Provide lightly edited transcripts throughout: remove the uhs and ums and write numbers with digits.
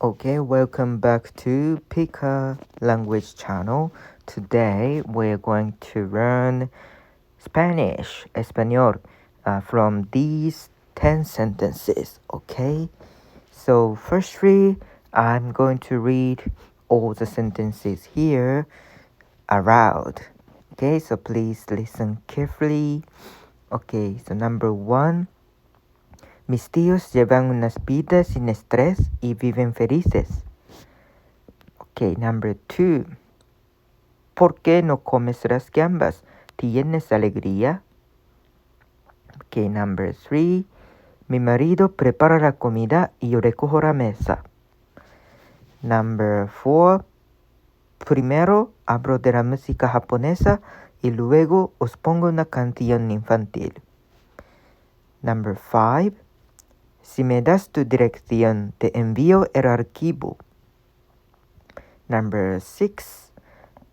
Okay, welcome back to Pika Language Channel. Today we're going to learn Spanish, Español, from these 10 sentences. Okay, so firstly, I'm going to read all the sentences here aloud. Okay, so please listen carefully. Okay, so number one. Mis tíos llevan unas vidas sin estrés y viven felices. Okay, number two. ¿Por qué no comes las gambas? ¿Tienes alegría? Okay, number three. Mi marido prepara la comida y yo recojo la mesa. Number four. Primero hablo de la música japonesa y luego os pongo una canción infantil. Number five. Si me das tu dirección, te envío el archivo. Number six.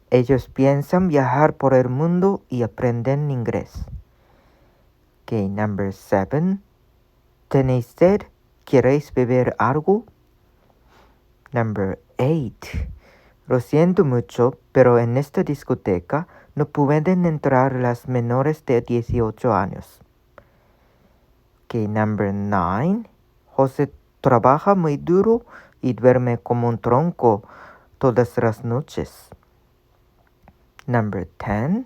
Ellos piensan viajar por el mundo y aprenden inglés. Okay, number seven. ¿Tenéis sed? ¿Queréis beber algo? Number eight. Lo siento mucho, pero en esta discoteca no pueden entrar las menores de 18 años. Okay, number nine. José trabaja muy duro y duerme como un tronco todas las noches. Number 10.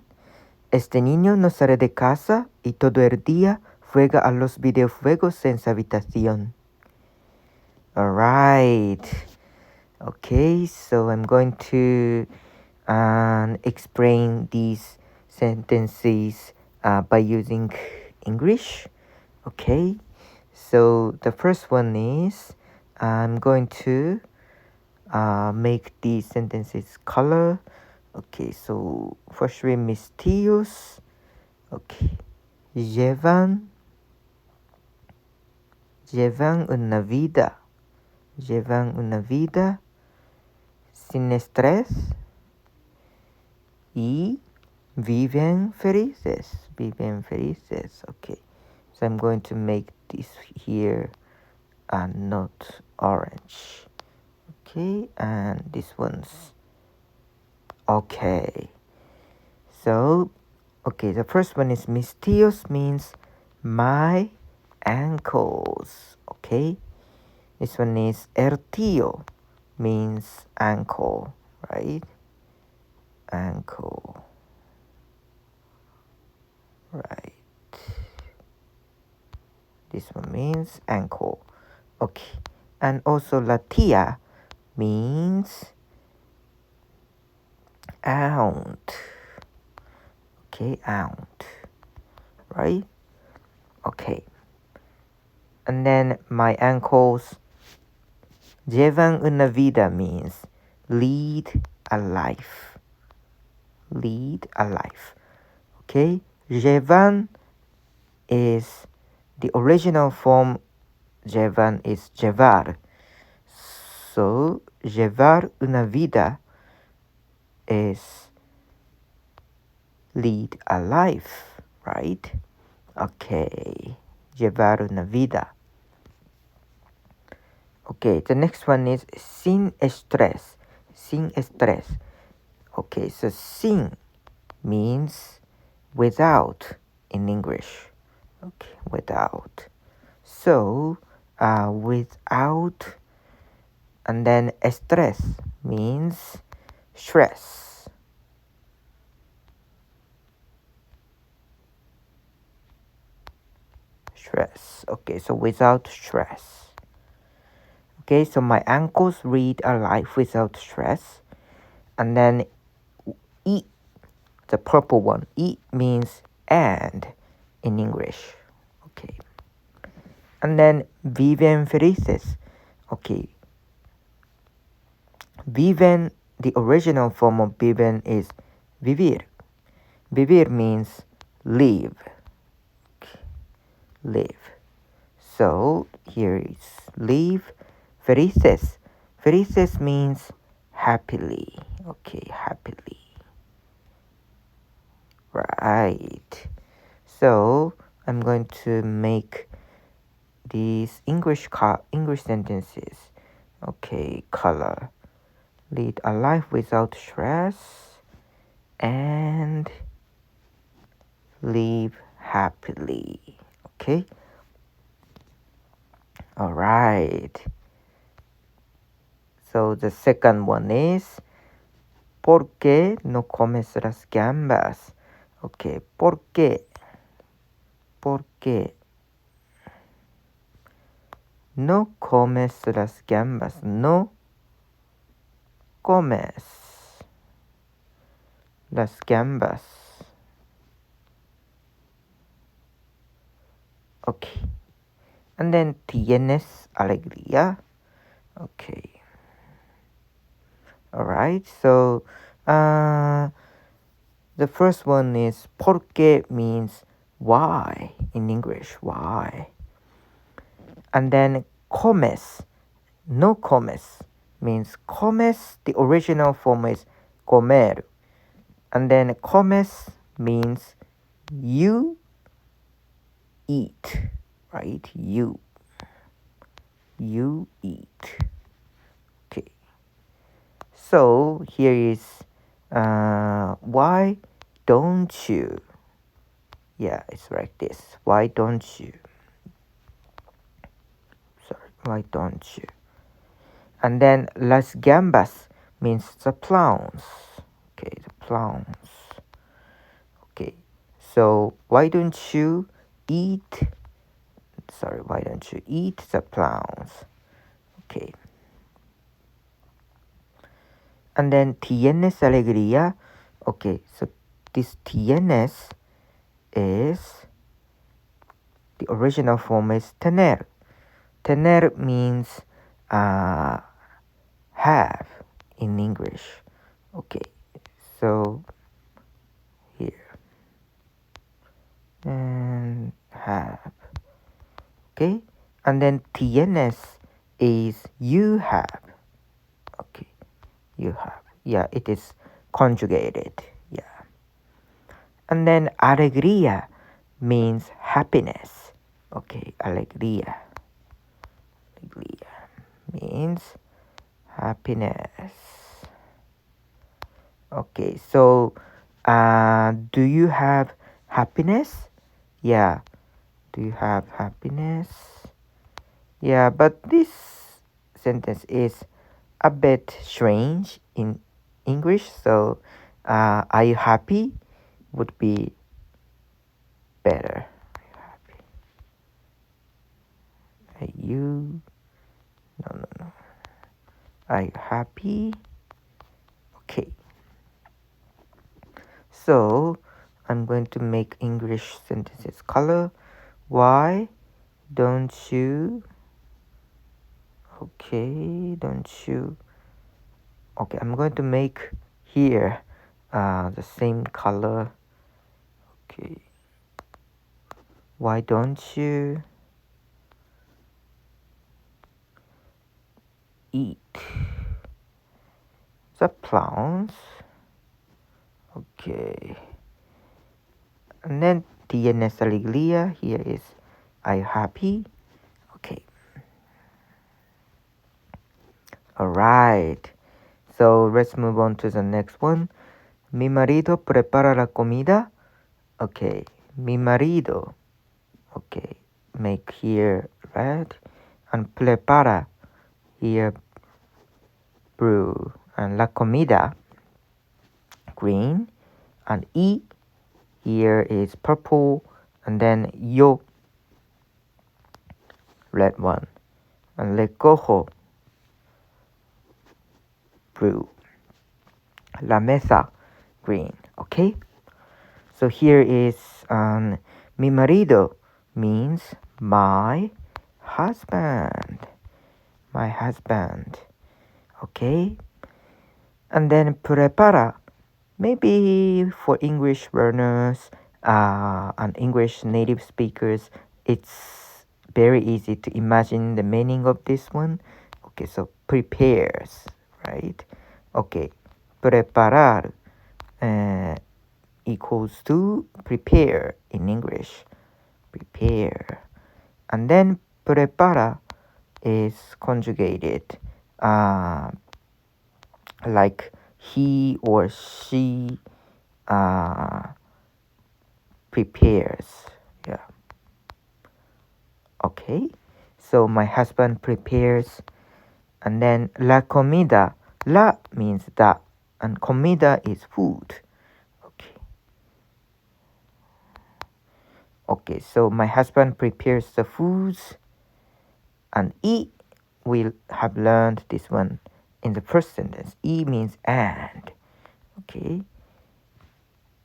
Este niño no sale de casa y todo el día juega a los videojuegos en su habitación. Alright. Okay, so I'm going to explain these sentences by using English. Okay, so the first one is I'm going to make these sentences color. Okay, so firstly, mis tíos. Okay, llevan una vida. Llevan una vida sin estrés y viven felices. Viven felices. Okay, so I'm going to make this here not orange. Okay, and this one's okay. So, okay, the first one is mis tíos means my ankles. Okay, this one is el tío means ankle, right? Ankle, right? This one means ankle. Okay, and also la tía means aunt. Okay, aunt, right? Okay, and then my ankles. Llevan una vida means lead a life. Lead a life. Okay, llevan is the original form. Llevan is llevar. So llevar una vida is lead a life, right? Okay, llevar una vida. Okay, the next one is sin estrés. Sin estrés. Okay, so sin means without in English. Okay, without. So, without, and then estrés means stress. Stress. Okay, so without stress. Okay, so my ankles lead a life without stress. And then E, the purple one, E means and in English. Okay. And then viven felices. Okay. Viven, the original form of viven is vivir. Vivir means live. Okay. Live. So here is live. Felices. Felices means happily. Okay, happily. Right. So I'm going to make these English sentences. Okay. Okay, color. Lead a life without stress and live happily. Okay. All right. So the second one is ¿Por qué no comes las gambas? Okay. ¿Por qué? ¿Por qué no comes las gambas? No comes las gambas. Okay. And then tienes alegría. Okay. All right. So the first one is ¿por qué means why in English. Why? And then comes. No comes means comes. The original form is comer. And then comes means you eat, right? You eat. Okay. So here is why don't you? Yeah, it's like this. Why don't you? Sorry, why don't you? And then las gambas means the prawns. Okay, the prawns. Okay, so why don't you eat? Sorry, why don't you eat the prawns? Okay. And then tienes alegría. Okay, so this tienes is the original form is tener. Tener means have in English. Okay, so here and have. Okay, and then tienes is you have. Okay, you have. Yeah, it is conjugated. Yeah, and then alegría means happiness. Okay, alegría. Alegría means happiness. Okay, so do you have happiness? Yeah, do you have happiness? Yeah, but this sentence is a bit strange in English, so are you happy would be better. Are you no. Are you happy? Okay. So I'm going to make English sentences color. Why don't you? Okay, don't you? Okay, I'm going to make here the same color. Okay. Why don't you eat the prawns? Okay. And then tienes alegría. Here is are you happy? Okay. Alright. So let's move on to the next one. Mi marido prepara la comida. Okay. Mi marido. Okay. Make here red. And prepara here blue. And la comida green. And y here is purple. And then yo red one. And le cojo blue. La mesa green. Okay. So here is mi marido means my husband. My husband. Okay. And then prepara. Maybe for English learners and English native speakers, it's very easy to imagine the meaning of this one. Okay, so prepares, right? Okay, preparar equals to prepare in English. Prepare. And then prepara is conjugated like he or she prepares. Yeah. Okay. So my husband prepares, and then la comida. La means that, and comida is food. Okay. Okay. So my husband prepares the foods, and y we have learned this one in the first sentence. Y means and. Okay.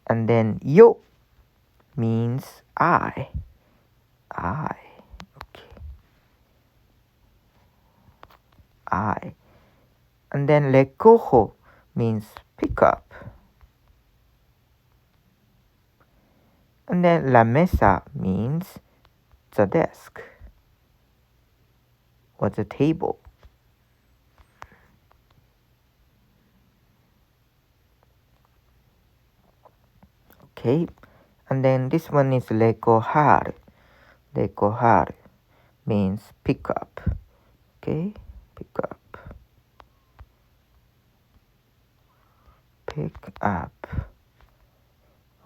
And then yo means I. I. Okay. I. And then recojo means pick up. And then la mesa means the desk or the table. Okay. And then this one is recojar. Recojar means pick up. Okay. Pick up. Pick up.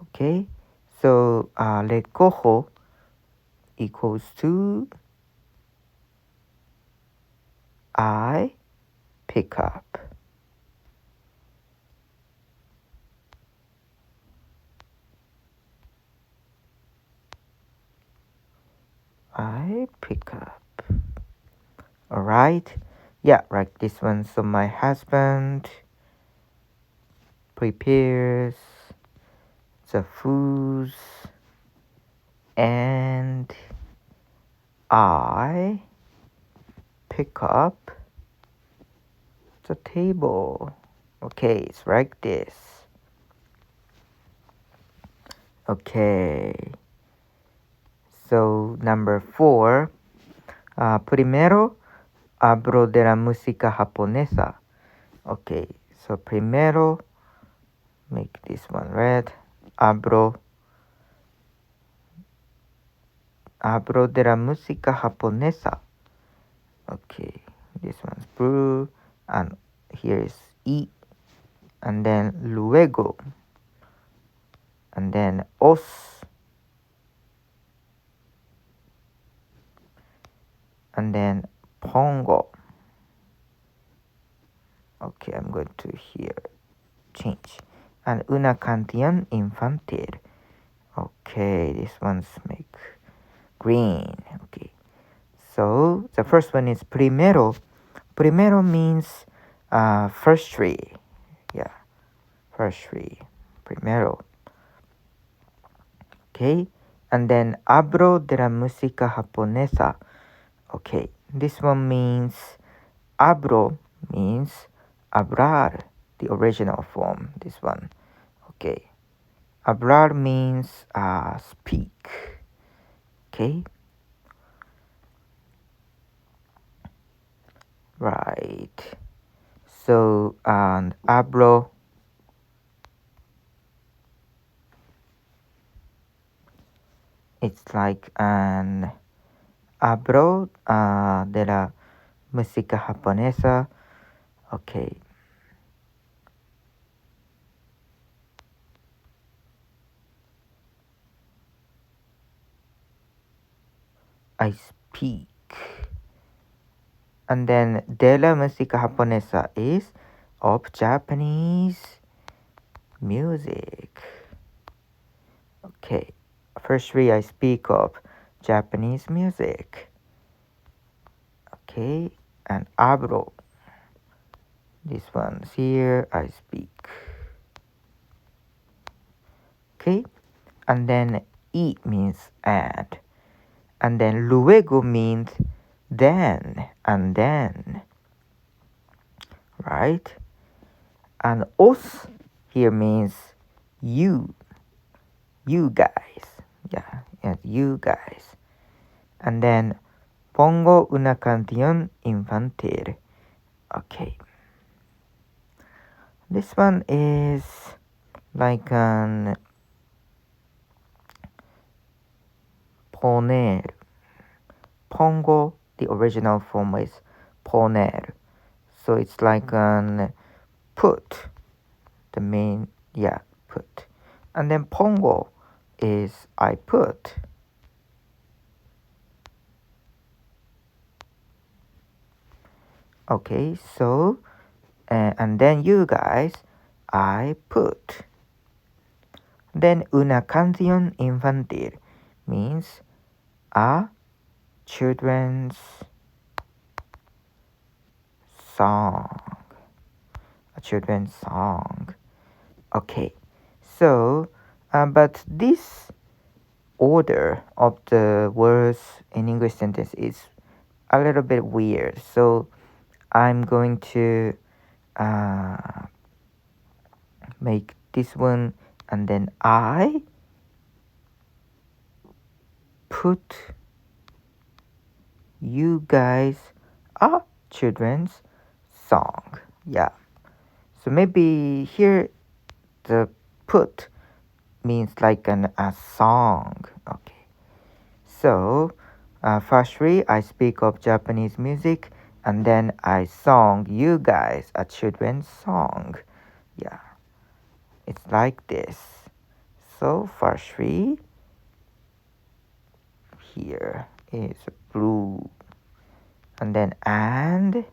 Okay. So recojo equals to I pick up. I pick up. All right. Yeah, like this one. So my husband prepares the foods and I pick up the table. Okay, it's like this. Okay. So number 4. Primero hablo de la música japonesa. Okay, so primero, make this one red. Hablo de la música japonesa. Okay, this one's blue, and here is y, and then luego, and then os, and then pongo. Okay, I'm going to here change. And una canción infantil. Okay, this one's make green. Okay, so the first one is primero. Primero means firstly. Yeah, firstly. Primero. Okay, and then hablo de la música japonesa. Okay, this one means hablo means hablar, the original form. This one. Okay, hablar means speak. Okay, right. So hablo it's like an hablo de la música japonesa. Okay. I speak. And then de la música japonesa is of Japanese music. Okay. Firstly, I speak of Japanese music. Okay. And hablo. This one's here. I speak. Okay. And then y means and. And then luego means then and then. Right? And os here means you. You guys. Yeah, you guys. And then pongo una canción infantil. Okay. This one is like an poner. Pongo, the original form is poner. So it's like an put, the main, yeah, put. And then pongo is I put. Okay, so, and then you guys, I put. Then una canción infantil means a children's song. A children's song. Okay, so, but this order of the words in English sentence is a little bit weird. So I'm going to make this one, and then I put you guys a children's song. Yeah. So maybe here the put means like a song. Okay. So firstly, I speak of Japanese music, and then I song you guys a children's song. Yeah. It's like this. So firstly, here is blue, and then and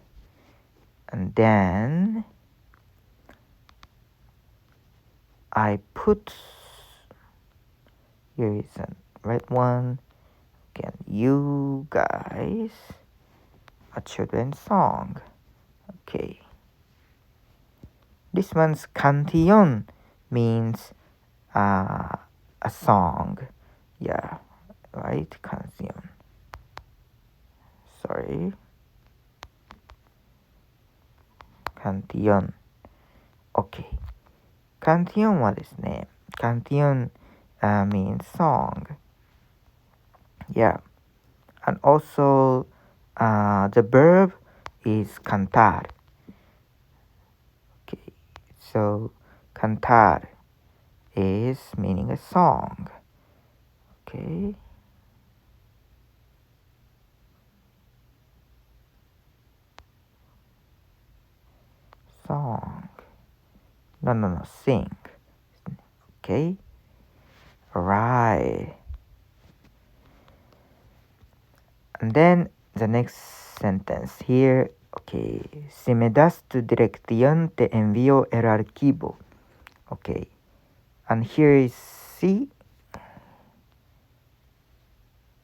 then I put, here is a red one, again you guys a children's song. Okay, this one's canción means a song. Yeah, right, canción. Sorry, canción. OK。canción はですね、canción、means song. Yeah. And also, the verb is cantar. Okay. So, cantar is meaning a song. Okay. Song. No, sing. Okay. Alright. And then the next sentence here. Okay. Si me das tu dirección, te envío el archivo. Okay. And here is si.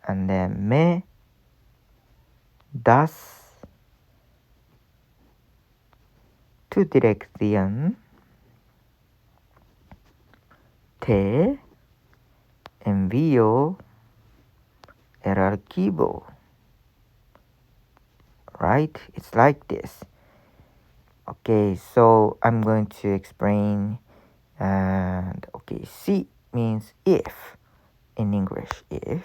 And then me das tu dirección, te envío el archivo. Right? It's like this. Okay, so I'm going to explain. And okay, si means if in English, if.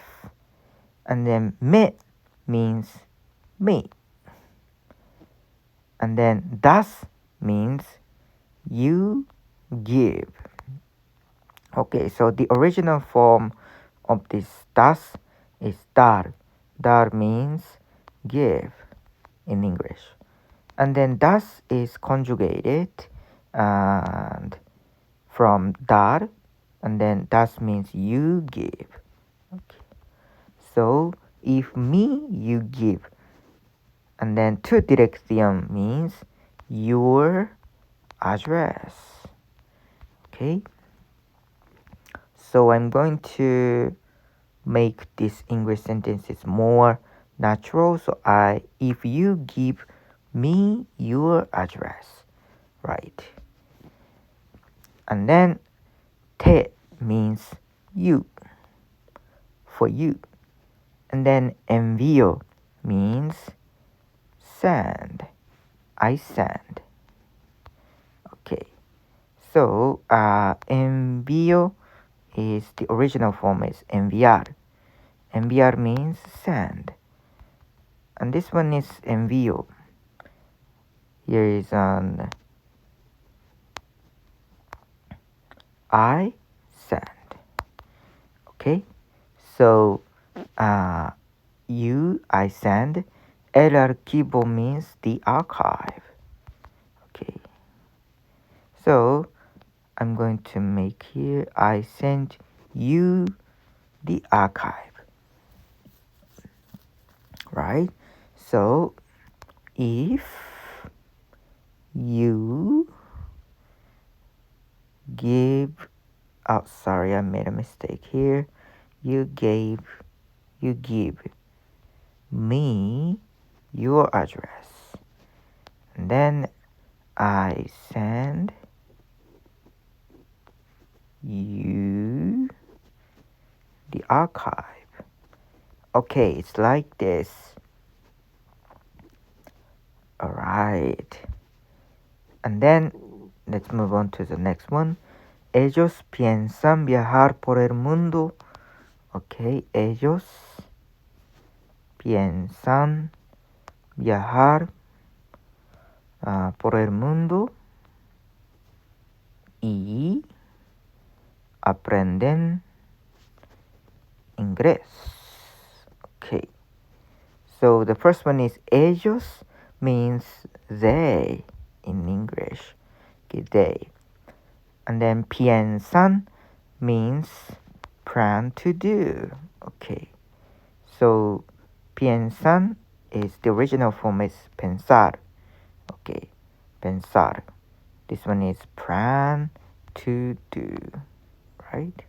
And then me means me. And then das means you give. Okay, so the original form of this das is dar. Dar means give in English. And then das is conjugated and from dar, and then das means you give. Okay. So if me, you give. And then tu dirección means your address. Okay. So I'm going to make these English sentences more natural. So if you give me your address, right? And then te means you, for you. And then envío means send. I send. Okay. So envío is the original form is enviar. Enviar means send. And this one is envío. Here is an I send. Okay. So I send. El archivo means the archive. So I'm going to make here, I sent you the archive, right? So if you give, oh sorry, I made a mistake here. You give me your address, and then I send you the archive. Okay, it's like this. Alright. And then let's move on to the next one. Ellos piensan viajar por el mundo. Okay, ellos piensan viajar por el mundo y aprenden inglés. Okay, so the first one is ellos means they in English. Okay, they. And then piensan means plan to do. Okay, so piensan is the original form is pensar. Okay, pensar. This one is plan to do, right?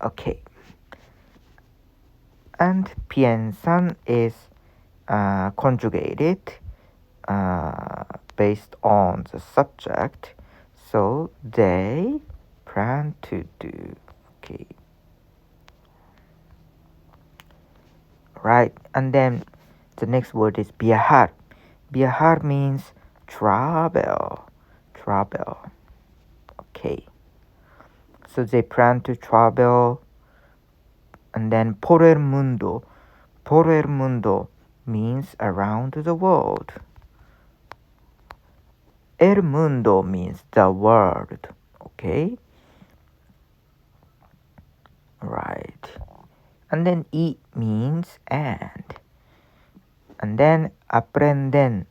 Okay, and piensan is conjugated based on the subject, so they plan to do. Okay, right. And then the next word is viajar. Viajar means travel. Okay, so they plan to travel. And then por el mundo means around the world. El mundo means the world. Okay, right. And then y means and then aprenden.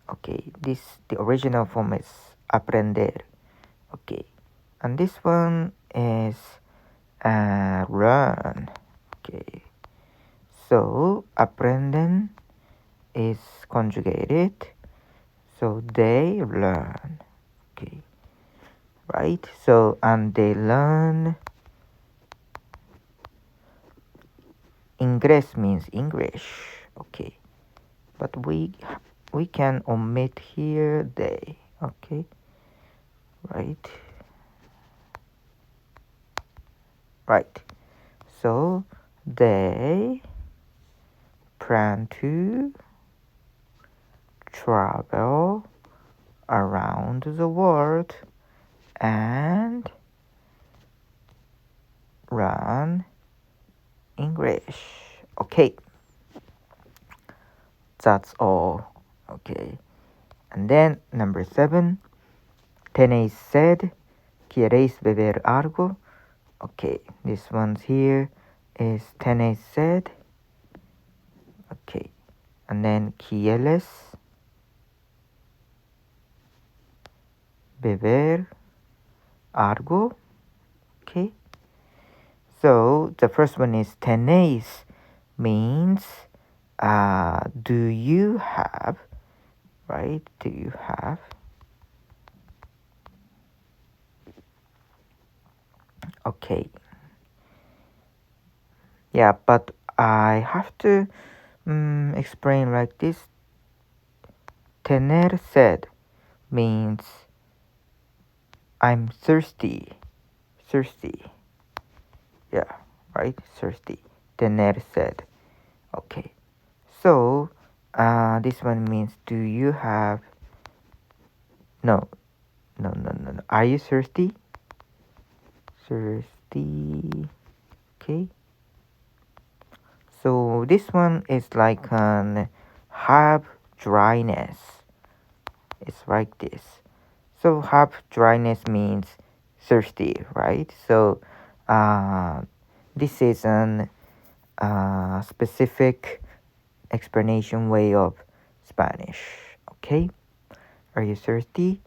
Okay, the original form is aprender. Okay, and this one is learn. Okay, so aprenden is conjugated, so they learn. Okay, right. So and they learn. Inglés means English. Okay, but we can omit here they. Okay, right. So they plan to travel around the world and learn English. Okay, that's all. Okay, and then number 7, tenéis sed, queréis beber algo. Okay, this one's here is tenéis sed. Okay, and then quieres beber algo. Okay, so the first one is tenéis means do you have, right? Do you have? Okay, yeah, but I have to explain like this. Tener sed means I'm thirsty. Yeah, right? Thirsty. Tener sed. Okay, so this one means do you have? No. Are you thirsty? Okay, so this one is like an have dryness. It's like this. So have dryness means thirsty, right? So this is an specific explanation way of Spanish. Okay, are you thirsty?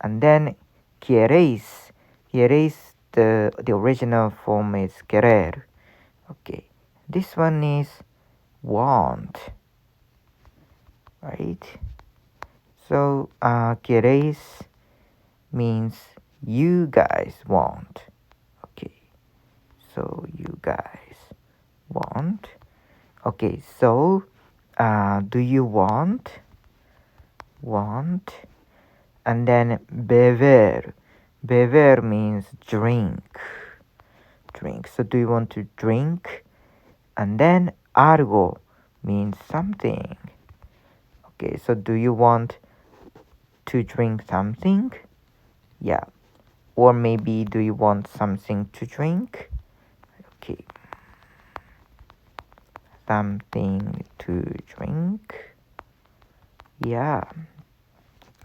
And then queréis. Queréis, the original form is querer. Okay. This one is want. Right? So, queréis means you guys want. Okay. So, you guys want. Okay. So, do you want? Want. And then beber. Beber means drink. Drink. So do you want to drink? And then algo means something. Okay, so do you want to drink something? Yeah. Or maybe do you want something to drink? Okay. Something to drink. Yeah.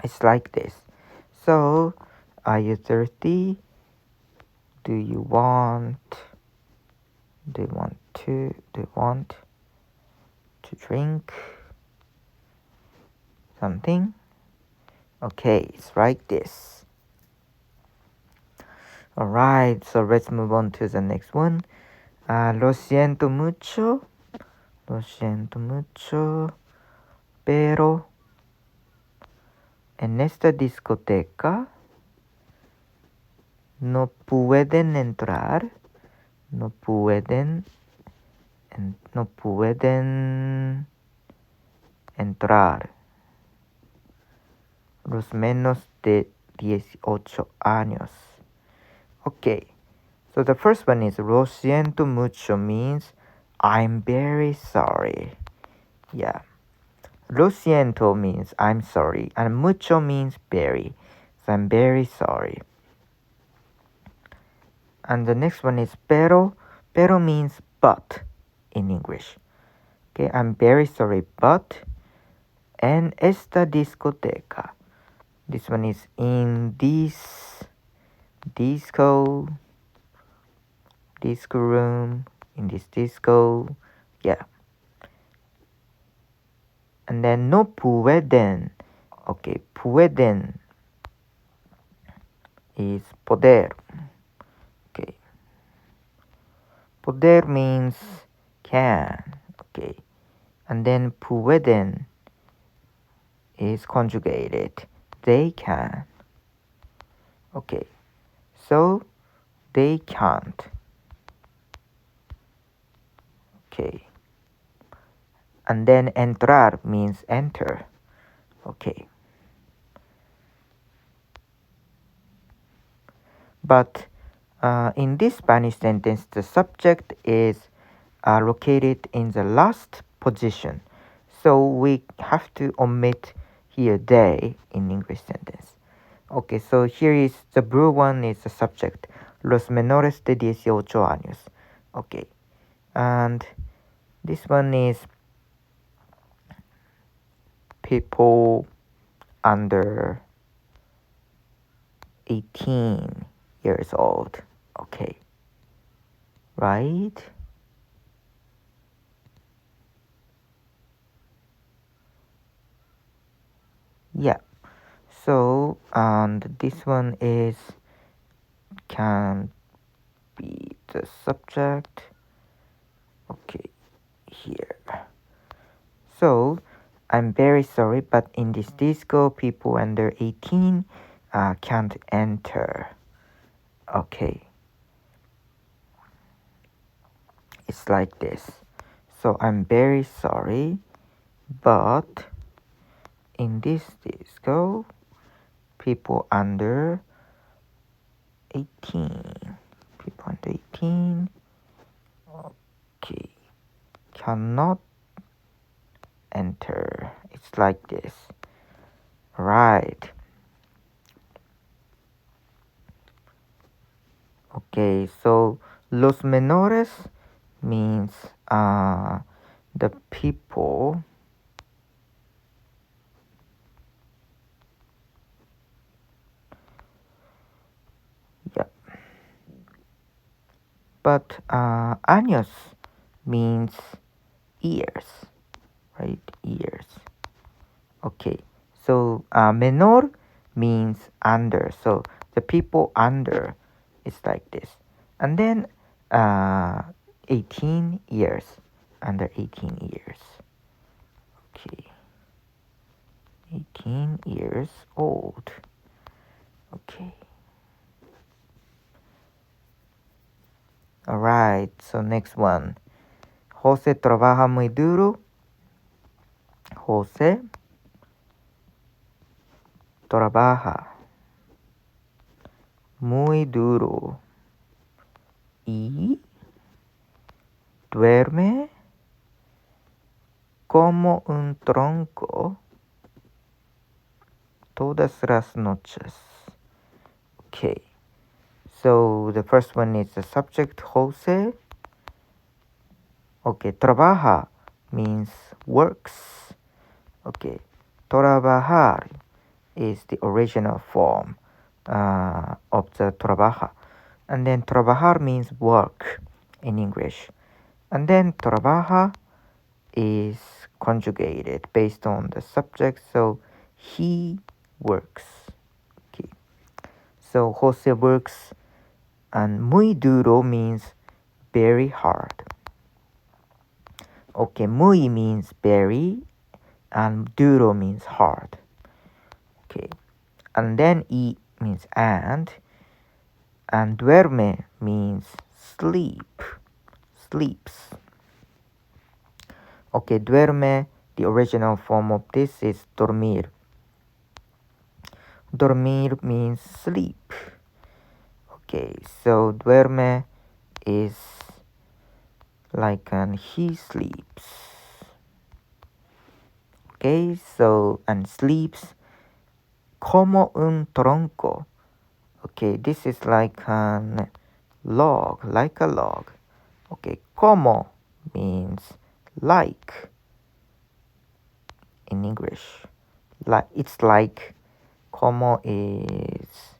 It's like this. So, are you thirsty? Do you want to drink something? Okay, it's like this. Alright, so let's move on to the next one. Lo siento mucho. Lo siento mucho. Pero en esta discoteca no pueden entrar. No pueden entrar los menos de 18 años. Okay, so the first one is lo siento mucho means I'm very sorry. Yeah. Lo siento means I'm sorry, and mucho means very. So I'm very sorry. And the next one is pero. Pero means but in English. Okay, I'm very sorry, but. En esta discoteca. This one is in this disco room, in this disco. Yeah. And then no pueden. Okay, pueden is poder. Okay. Poder means can. Okay. And then pueden is conjugated. They can. Okay. So they can't. Okay. And then entrar means enter. Okay. But in this Spanish sentence, the subject is located in the last position. So we have to omit here they in English sentence. Okay, so here is the blue one is the subject. Los menores de 18 años. Okay. And this one is people under 18 years old. Okay. Right? Yeah. So, and this one is can be the subject. Okay, here. So, I'm very sorry, but in this disco, people under 18 can't enter. Okay. It's like this. So, I'm very sorry, but in this disco, people under 18. People under 18. Okay. Cannot enter. It's like this. Right. Okay, so los menores means the people yeah. But años means years, right? Years. Okay, so menor means under. So the people under is like this. And then 18 years, under 18 years. Okay. 18 years old. Okay. Alright, so next one. Jose trabaja muy duro. Jose trabaja muy duro y duerme como un tronco todas las noches. Okay, so the first one is the subject Jose. Okay, trabaja means works. Okay, trabajar is the original form of the trabaja. And then trabajar means work in English. And then trabaja is conjugated based on the subject, so he works. Okay. So Jose works, and muy duro means very hard. Okay, muy means very, and duro means hard. Okay, and then y means and duerme means sleeps. Okay, duerme, the original form of this is dormir. Dormir means sleep. Okay, so duerme is like he sleeps. Okay, so and sleeps como un tronco. Okay, this is like a log. Okay, como means like in English. Like it's like como is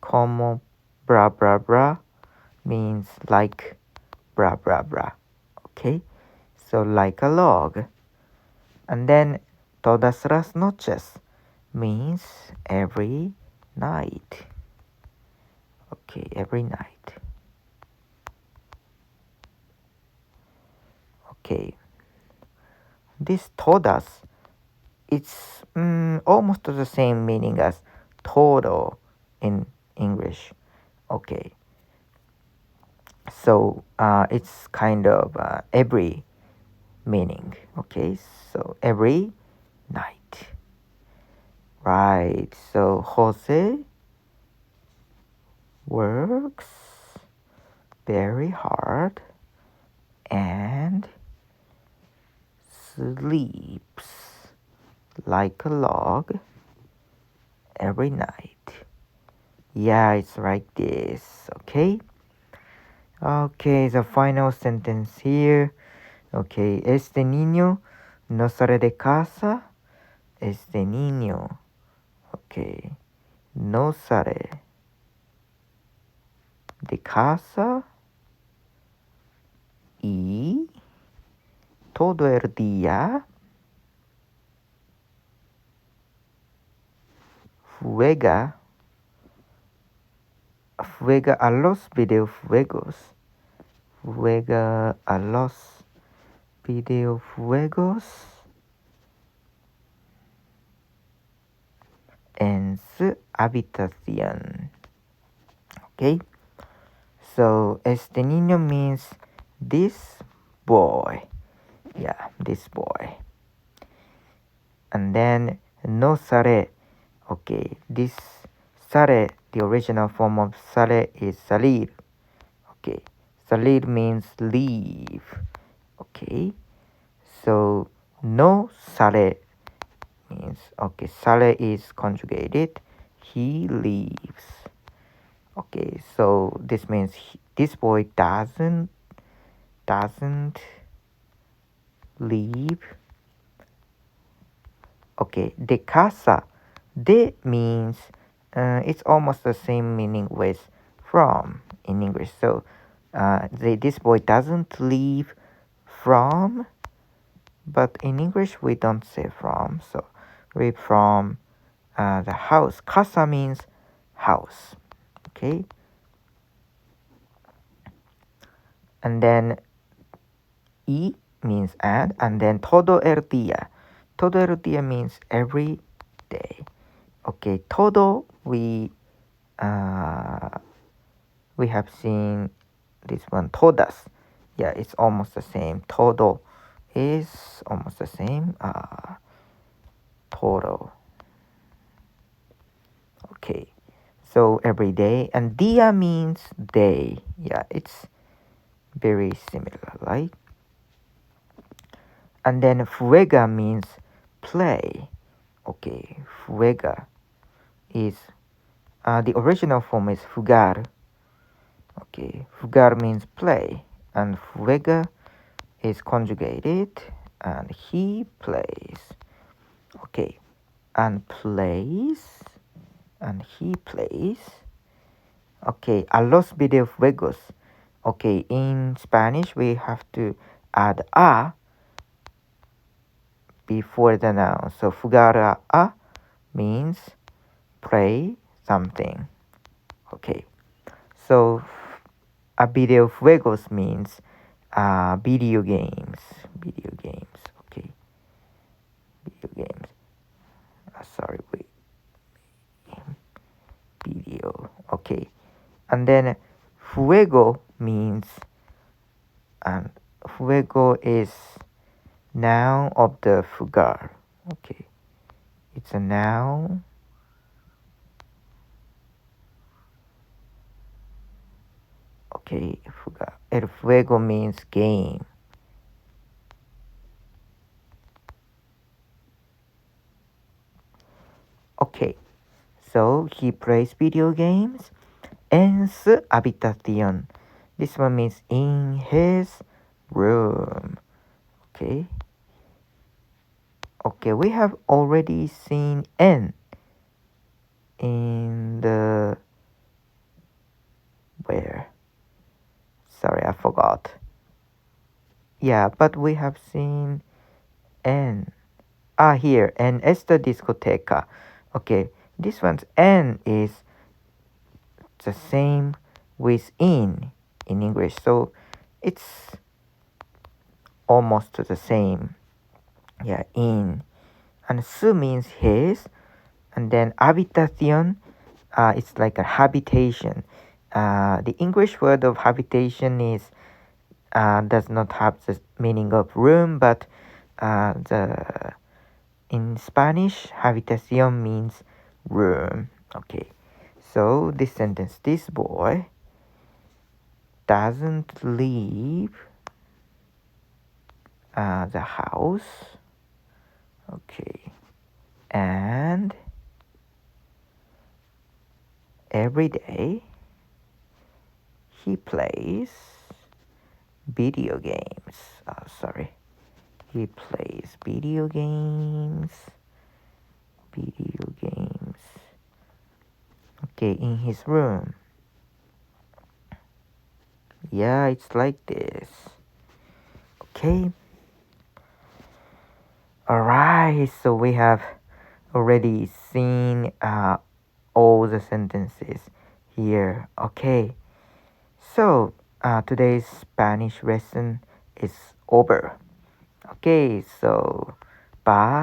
como bra bra bra means like bra bra bra. Okay, so like a log. And then todas las noches means every night. Okay, every night. Okay, this todas, it's almost the same meaning as total in English. Okay, so it's kind of every meaning. Okay, so every night. Right, so Jose works very hard and sleeps like a log every night. Yeah, it's like this. Okay, the final sentence here. Okay, este niño no sale de casa. Este niño, okay, no sale de casa y todo el día juega a los videojuegos. Juega a los videojuegos en su habitación. Okay, so este niño means this boy. Yeah, this boy. And then no sale. Okay, this sale, the original form of sale is salir. Okay, salir means leave. Okay, so no sale means, okay, sale is conjugated, he leaves. Okay, so this means this boy doesn't leave. Okay, de casa, de means it's almost the same meaning with from in English. So this boy doesn't leave from, but in English we don't say from, so read from the house. Casa means house. Okay. And then y means and then todo el día. Todo el día means every day. Okay, todo we have seen this one, todas. Yeah, it's almost the same. Todo is almost the same. Total. Okay, so every day, and dia means day. Yeah, it's very similar, right? And then fuega means play. Okay, fuega is the original form is fugar. Okay, fugar means play, and fuega is conjugated, and he plays. Okay, and plays, and he plays. Okay, a los videojuegos. Okay, in Spanish we have to add a before the noun. So jugar a means play something. Okay, so a videojuegos means video games. Video games. Okay, video games. Sorry, wait. Video. Okay, and then fuego means, and fuego is noun of the fugar. Okay, it's a noun. Okay, fugar. El fuego means game. Okay, so he plays video games en su habitación. This one means in his room. Okay. Okay, we have already seen en in the where? Sorry, I forgot. Yeah, but we have seen en. Here, en esta discoteca. Okay, this one's en is the same with in English, so it's almost the same. Yeah, in. And su means his, and then habitación, it's like a habitation. The English word of habitation is does not have the meaning of room, but in Spanish, habitación means room. Okay, so this sentence: this boy doesn't leave the house. Okay, and every day he plays video games. Sorry. He plays video games. Video games. Okay, in his room. Yeah, it's like this. Okay. Alright, so we have already seen all the sentences here. Okay. So today's Spanish lesson is over. Okay, so bye.